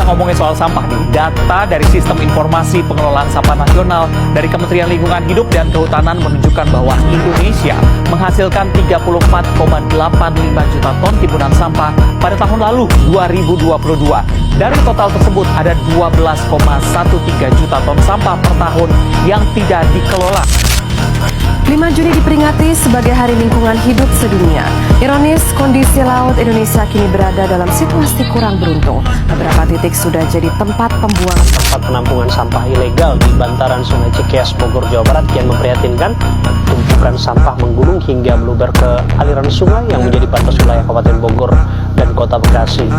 kita ngomongin soal sampah nih, data dari Sistem Informasi Pengelolaan Sampah Nasional dari Kementerian Lingkungan Hidup dan Kehutanan menunjukkan bahwa Indonesia menghasilkan 34,85 juta ton timbunan sampah pada tahun lalu 2022. Dari total tersebut ada 12,13 juta ton sampah per tahun yang tidak dikelola. 5 Juni diperingati sebagai Hari Lingkungan Hidup Sedunia. Ironis, kondisi laut Indonesia kini berada dalam situasi kurang beruntung. Beberapa titik sudah jadi tempat pembuangan. Tempat penampungan sampah ilegal di bantaran Sungai Cikeas, Bogor, Jawa Barat kian memprihatinkan. Tumpukan sampah menggunung hingga meluber ke aliran sungai yang menjadi batas wilayah Kabupaten Bogor dan Kota Bekasi.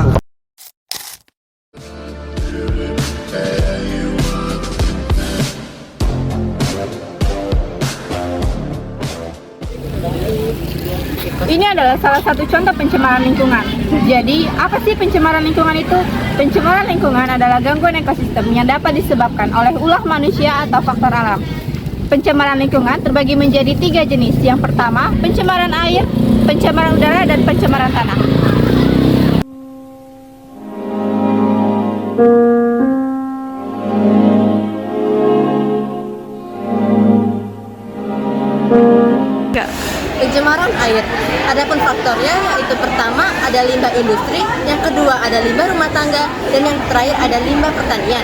Ini adalah salah satu contoh pencemaran lingkungan. Jadi, apa sih pencemaran lingkungan itu? Pencemaran lingkungan adalah gangguan ekosistem yang dapat disebabkan oleh ulah manusia atau faktor alam. Pencemaran lingkungan terbagi menjadi 3 jenis. Yang pertama, pencemaran air, pencemaran udara, dan pencemaran tanah. Pencemaran air. Adapun faktornya yaitu pertama ada limbah industri, yang kedua ada limbah rumah tangga, dan yang terakhir ada limbah pertanian.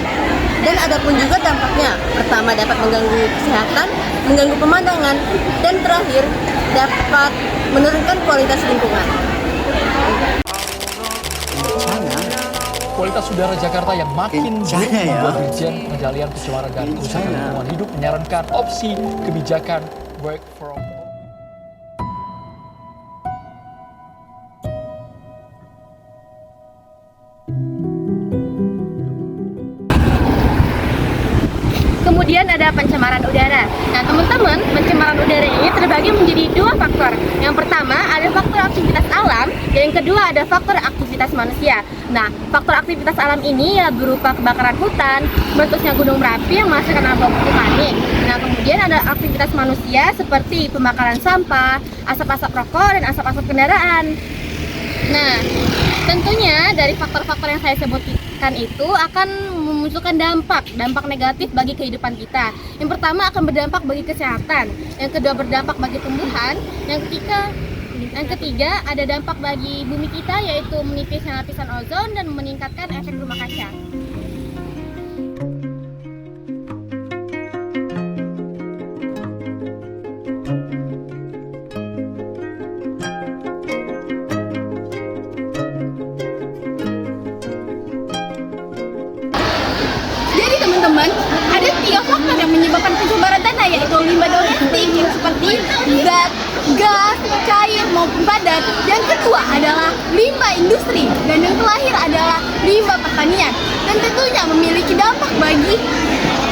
Dan adapun juga dampaknya. Pertama dapat mengganggu kesehatan, mengganggu pemandangan, dan terakhir dapat menurunkan kualitas lingkungan. Kualitas udara Jakarta yang makin buruk membuat Dirjen Pengendalian Pencemaran dan Kerusakan Lingkungan Hidup menyarankan opsi kebijakan work from home. Kemudian ada pencemaran udara. Nah teman-teman, pencemaran udara ini terbagi menjadi 2 faktor. Yang pertama ada faktor aktivitas alam, dan yang kedua ada faktor aktivitas manusia. Nah, faktor aktivitas alam ini ya berupa kebakaran hutan, meletusnya gunung berapi yang menghasilkan abu vulkanik. Nah, kemudian ada aktivitas manusia seperti pembakaran sampah, asap-asap rokok, dan asap-asap kendaraan. Nah, tentunya dari faktor-faktor yang saya sebutkan itu akan memunculkan dampak negatif bagi kehidupan kita. Yang pertama akan berdampak bagi kesehatan, yang kedua berdampak bagi tumbuhan, yang ketiga ada dampak bagi bumi kita yaitu menipisnya lapisan ozon dan meningkatkan efek rumah kaca. Teman-teman, ada 3 faktor yang menyebabkan pencemaran tanah, yaitu limbah domestik yang seperti zat, gas, cair maupun padat. Yang kedua adalah limbah industri, dan yang terakhir adalah limbah pertanian. Dan tentunya memiliki dampak bagi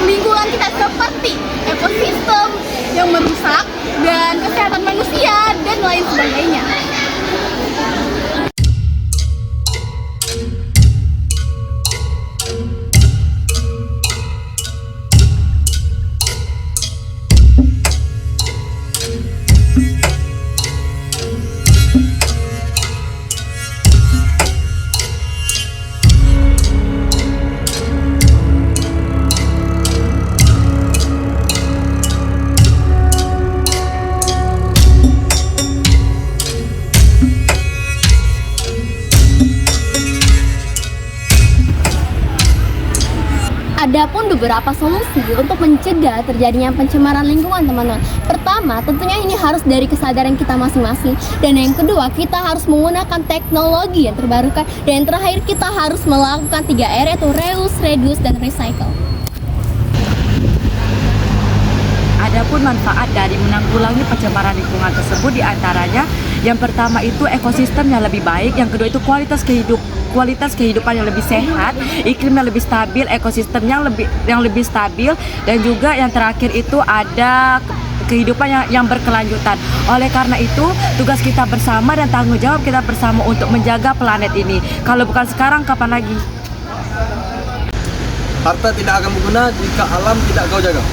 lingkungan kita seperti ekosistem yang merusak dan kesehatan manusia dan lain sebagainya. Adapun beberapa solusi untuk mencegah terjadinya pencemaran lingkungan, teman-teman. Pertama, tentunya ini harus dari kesadaran kita masing-masing. Dan yang kedua, kita harus menggunakan teknologi yang terbarukan. Dan yang terakhir, kita harus melakukan 3R, yaitu reuse, reduce, dan recycle. Adapun manfaat dari menanggulangi pencemaran lingkungan tersebut diantaranya yang pertama itu ekosistem yang lebih baik, yang kedua itu kualitas kehidupan yang lebih sehat, iklim yang lebih stabil, ekosistem yang lebih stabil, dan juga yang terakhir itu ada kehidupan yang berkelanjutan. Oleh karena itu, tugas kita bersama dan tanggung jawab kita bersama untuk menjaga planet ini. Kalau bukan sekarang, kapan lagi? Harta tidak akan berguna jika alam tidak kau jaga.